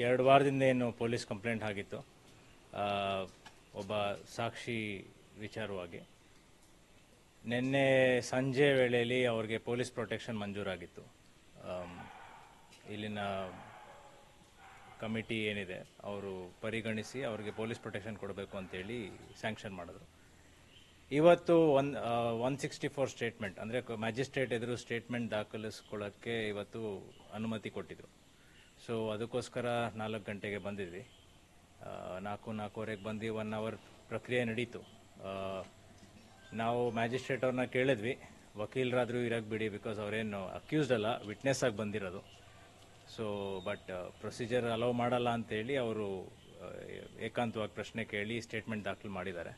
ಎರಡು ವಾರದಿಂದ ಏನು ಪೊಲೀಸ್ ಕಂಪ್ಲೇಂಟ್ ಆಗಿತ್ತು ಒಬ್ಬ ಸಾಕ್ಷಿ ವಿಚಾರವಾಗಿ. ನಿನ್ನೆ ಸಂಜೆ ವೇಳೆಯಲ್ಲಿ ಅವ್ರಿಗೆ ಪೊಲೀಸ್ ಪ್ರೊಟೆಕ್ಷನ್ ಮಂಜೂರಾಗಿತ್ತು. ಇಲ್ಲಿನ ಕಮಿಟಿ ಏನಿದೆ ಅವರು ಪರಿಗಣಿಸಿ ಅವ್ರಿಗೆ ಪೊಲೀಸ್ ಪ್ರೊಟೆಕ್ಷನ್ ಕೊಡಬೇಕು ಅಂತೇಳಿ ಸ್ಯಾಂಕ್ಷನ್ ಮಾಡಿದ್ರು. ಇವತ್ತು 164 ಸ್ಟೇಟ್ಮೆಂಟ್ ಅಂದರೆ ಮ್ಯಾಜಿಸ್ಟ್ರೇಟ್ ಎದುರು ಸ್ಟೇಟ್ಮೆಂಟ್ ದಾಖಲಿಸ್ಕೊಳ್ಳೋಕ್ಕೆ ಇವತ್ತು ಅನುಮತಿ ಕೊಟ್ಟಿದ್ರು. ಸೊ ಅದಕ್ಕೋಸ್ಕರ 4 ಗಂಟೆಗೆ ಬಂದಿದ್ವಿ. 4:45ಗೆ ಬಂದು 1 ಅವರ್ ಪ್ರಕ್ರಿಯೆ ನಡೀತು. ನಾವು ಮ್ಯಾಜಿಸ್ಟ್ರೇಟ್ ಅವ್ರನ್ನ ಕೇಳಿದ್ವಿ, ವಕೀಲರಾದರೂ ಇರಕ್ಕೆ ಬಿಡಿ, ಬಿಕಾಸ್ ಅವರೇನು ಅಕ್ಯೂಸ್ಡ್ ಅಲ್ಲ, ವಿಟ್ನೆಸ್ ಆಗಿ ಬಂದಿರೋದು. ಸೊ ಬಟ್ ಪ್ರೊಸೀಜರ್ ಅಲೌ ಮಾಡಲ್ಲ ಅಂತೇಳಿ ಅವರು ಏಕಾಂತವಾಗಿ ಪ್ರಶ್ನೆ ಕೇಳಿ ಸ್ಟೇಟ್ಮೆಂಟ್ ದಾಖಲು ಮಾಡಿದ್ದಾರೆ.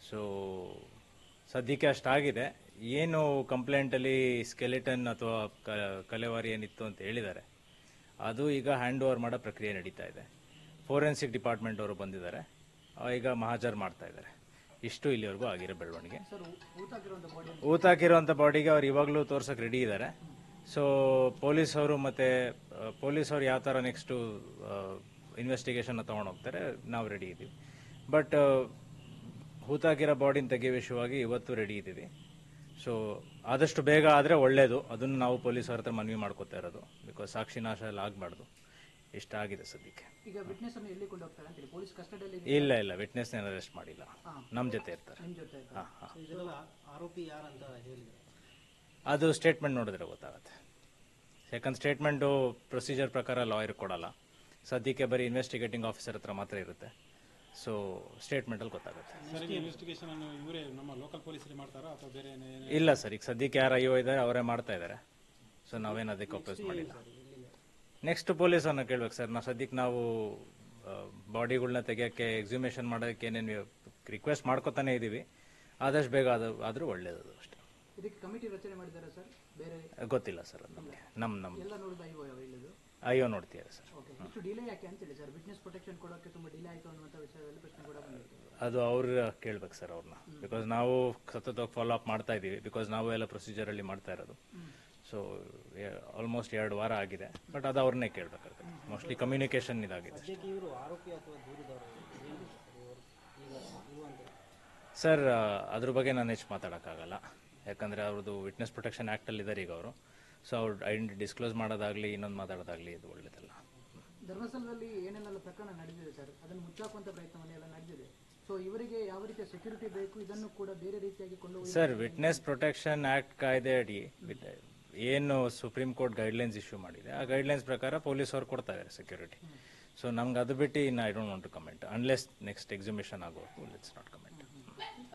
ಸೊ ಸದ್ಯಕ್ಕೆ ಅಷ್ಟಾಗಿದೆ. ಏನು ಕಂಪ್ಲೇಂಟಲ್ಲಿ ಸ್ಕೆಲಿಟನ್ ಅಥವಾ ಕಲೆವಾರಿ ಏನಿತ್ತು ಅಂತ ಹೇಳಿದ್ದಾರೆ, ಅದು ಈಗ ಹ್ಯಾಂಡ್ ಓವರ್ ಮಾಡೋ ಪ್ರಕ್ರಿಯೆ ನಡೀತಾ ಇದೆ. ಫೋರೆನ್ಸಿಕ್ ಡಿಪಾರ್ಟ್ಮೆಂಟ್ ಅವರು ಬಂದಿದ್ದಾರೆ, ಈಗ ಮಹಾಜರ್ ಮಾಡ್ತಾ ಇದ್ದಾರೆ. ಇಷ್ಟು ಇಲ್ಲಿವರೆಗೂ ಆಗಿರೋ ಬೆಳವಣಿಗೆ. ಊತಾಕಿರುವಂಥ ಬಾಡಿಗೆ ಅವ್ರು ಇವಾಗಲೂ ತೋರ್ಸಕ್ಕೆ ರೆಡಿ ಇದ್ದಾರೆ. ಸೊ ಪೊಲೀಸವರು ಯಾವ ಥರ ನೆಕ್ಸ್ಟು ಇನ್ವೆಸ್ಟಿಗೇಷನ್ನ ತೊಗೊಂಡೋಗ್ತಾರೆ, ನಾವು ರೆಡಿ ಇದ್ದೀವಿ. ಬಟ್ ಹೂತಾಕಿರೋ ಬಾಡಿನ ತೆಗೆಯುವ ವಿಷಯವಾಗಿ ಇವತ್ತು ರೆಡಿ ಇದ್ದೀವಿ. ಸೊ ಆದಷ್ಟು ಬೇಗ ಆದರೆ ಒಳ್ಳೆಯದು. ಅದನ್ನು ನಾವು ಪೊಲೀಸರ ಹತ್ರ ಮನವಿ ಮಾಡ್ಕೋತಾ ಇರೋದು, ಬಿಕಾಸ್ ಸಾಕ್ಷಿ ನಾಶ ಎಲ್ಲ ಆಗಬಾರ್ದು. ಇಷ್ಟ ಆಗಿದೆ ಸದ್ಯಕ್ಕೆ. ಇಲ್ಲ ವಿಟ್ನೆಸ್ನ ಅರೆಸ್ಟ್ ಮಾಡಿಲ್ಲ, ನಮ್ಮ ಜೊತೆ ಇರ್ತಾರೆ. ಅದು ಸ್ಟೇಟ್ಮೆಂಟ್ ನೋಡಿದ್ರೆ ಗೊತ್ತಾಗುತ್ತೆ. ಯಾಕಂದ್ರೆ ಸ್ಟೇಟ್ಮೆಂಟು ಪ್ರೊಸೀಜರ್ ಪ್ರಕಾರ ಲಾಯರ್ ಕೊಡಲ್ಲ, ಸದ್ಯಕ್ಕೆ ಬರೀ ಇನ್ವೆಸ್ಟಿಗೇಟಿಂಗ್ ಆಫೀಸರ್ ಹತ್ರ ಮಾತ್ರ ಇರುತ್ತೆ. ಸೊ ಸ್ಟೇಟ್ಮೆಂಟಲ್ಲಿ ಗೊತ್ತಾಗುತ್ತೆ. ಇಲ್ಲ ಸರ್, ಈಗ ಸದ್ಯಕ್ಕೆ ಯಾರು ಅಯ್ಯೋ ಇದ್ದಾರೆ ಅವರೇ ಮಾಡ್ತಾ ಇದ್ದಾರೆ. ಸೊ ನಾವೇನು ಅದಕ್ಕೆ ಅಪೋಸ್ ಮಾಡಿಲ್ಲ. ನೆಕ್ಸ್ಟ್ ಪೊಲೀಸನ್ನು ಕೇಳ್ಬೇಕು ಸರ್. ಸದ್ಯಕ್ಕೆ ನಾವು ಬಾಡಿಗಳನ್ನ ತೆಗಿಯೋಕ್ಕೆ, ಎಕ್ಸಿಮೇಷನ್ ಮಾಡೋಕ್ಕೆ ಏನೇನು ರಿಕ್ವೆಸ್ಟ್ ಮಾಡ್ಕೋತಾನೆ ಇದ್ದೀವಿ. ಆದಷ್ಟು ಬೇಗ ಆದರೂ ಒಳ್ಳೇದು ಅಷ್ಟೇ. ಗೊತ್ತಿಲ್ಲ ಸರ್, ಅದು ನಮಗೆ ಅಯ್ಯೋ ನೋಡ್ತೀರಾ ಸರ್. ಅದು ಅವ್ರು ಕೇಳ್ಬೇಕು ಸರ್ ಅವ್ರನ್ನ, ಬಿಕಾಸ್ ನಾವು ಸತತವಾಗಿ ಫಾಲೋ ಅಪ್ ಮಾಡ್ತಾ ಇದ್ದೀವಿ. ಬಿಕಾಸ್ ನಾವು ಎಲ್ಲ ಪ್ರೊಸೀಜರಲ್ಲಿ ಮಾಡ್ತಾ ಇರೋದು. ಸೊ ಆಲ್ಮೋಸ್ಟ್ 2 ವಾರ ಆಗಿದೆ. ಬಟ್ ಅದು ಅವ್ರನ್ನೇ ಕೇಳಬೇಕಾಗುತ್ತೆ. ಮೋಸ್ಟ್ಲಿ ಕಮ್ಯುನಿಕೇಷನ್ ಇದಾಗಿದೆ ಸರ್. ಅದ್ರ ಬಗ್ಗೆ ನಾನು ಹೆಚ್ಚು ಮಾತಾಡೋಕ್ಕಾಗಲ್ಲ, ಯಾಕಂದರೆ ಅವ್ರದ್ದು ವಿಟ್ನೆಸ್ ಪ್ರೊಟೆಕ್ಷನ್ ಆ್ಯಕ್ಟಲ್ಲಿ ಇದ್ದಾರೆ ಈಗ ಅವರು. ಸೊ ಅವ್ರು ಐಡೆಂಟಿ ಡಿಸ್ಕ್ಲೋಸ್ ಮಾಡೋದಾಗಲಿ ಇನ್ನೊಂದು ಮಾತಾಡೋದಾಗಲಿ ಇದು ಒಳ್ಳೇದಲ್ಲ. ಧರ್ಮಸ್ಥಳದಲ್ಲಿ ಏನೇನೆಲ್ಲ ಪ್ರಕರಣ ನಡೆದಿದೆ ಸರ್, ಅದನ್ನು ಮುಚ್ಚಾಕುವಂಥ ಪ್ರಯತ್ನವನ್ನೆಲ್ಲ ನಡೆದಿದೆ. ಸೊ ಇವರಿಗೆ ಯಾವ ರೀತಿಯ ಸೆಕ್ಯೂರಿಟಿ ಬೇಕು, ಇದನ್ನು ಕೂಡ ಬೇರೆ ರೀತಿಯಾಗಿ ಕೊಂಡು ಸರ್, ವಿಟ್ನೆಸ್ ಪ್ರೊಟೆಕ್ಷನ್ ಆ್ಯಕ್ಟ್ ಕಾಯ್ದೆ ಅಡಿ ಏನು ಸುಪ್ರೀಂ ಕೋರ್ಟ್ ಗೈಡ್ಲೈನ್ಸ್ ಇಶ್ಯೂ ಮಾಡಿದೆ, ಆ ಗೈಡ್ಲೈನ್ಸ್ ಪ್ರಕಾರ ಪೊಲೀಸ್ ಅವ್ರು ಕೊಡ್ತಾ ಇದ್ದಾರೆ ಸೆಕ್ಯೂರಿಟಿ. ಸೊ ನಮ್ಗೆ ಅದು ಬಿಟ್ಟು ಇನ್ನು I don't want to comment unless next exhibition ಆಗೋದು. Let's not comment.